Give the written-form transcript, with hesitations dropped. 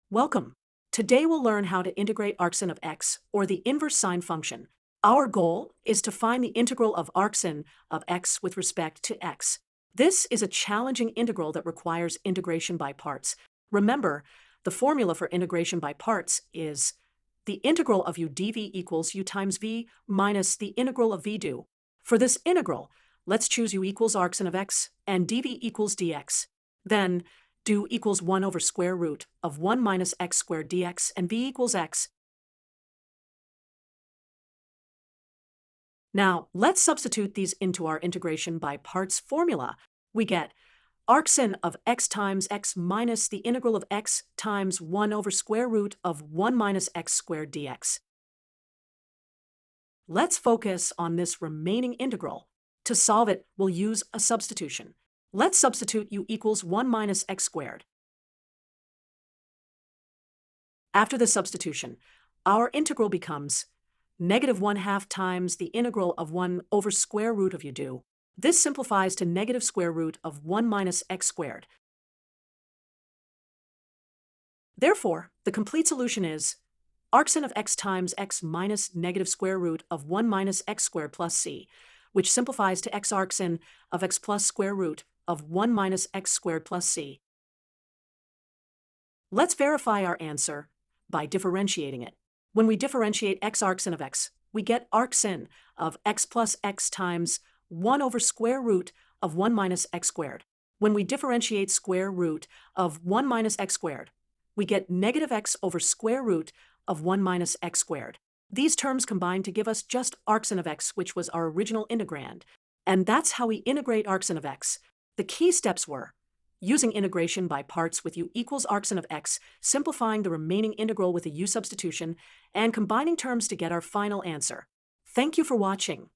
Welcome. Today we'll learn how to integrate arcsin of x, or the inverse sine function. Our goal is to find the integral of arcsin of x with respect to x. This is a challenging integral that requires integration by parts. Remember, the formula for integration by parts is the integral of u dv equals u times v minus the integral of v du. For this integral, let's choose u equals arcsin of x and dv equals dx. Then, du equals 1 over square root of 1 minus x squared dx and v equals x. Now, let's substitute these into our integration by parts formula. We get arcsin of x times x minus the integral of x times 1 over square root of 1 minus x squared dx. Let's focus on this remaining integral. To solve it, we'll use a substitution. Let's substitute u equals 1 minus x squared. After the substitution, our integral becomes negative 1/2 times the integral of 1 over square root of u du. This simplifies to negative square root of 1 minus x squared. Therefore, the complete solution is arcsin of x times x minus negative square root of 1 minus x squared plus c, which simplifies to x arcsin of x plus square root of 1 minus x squared plus c. Let's verify our answer by differentiating it. When we differentiate x arcsin of x, we get arcsin of x plus x times 1 over square root of 1 minus x squared. When we differentiate square root of 1 minus x squared, we get negative x over square root of 1 minus x squared. These terms combine to give us just arcsin of x, which was our original integrand. And that's how we integrate arcsin of x. The key steps were using integration by parts with u equals arcsin of x, simplifying the remaining integral with a u substitution, and combining terms to get our final answer. Thank you for watching.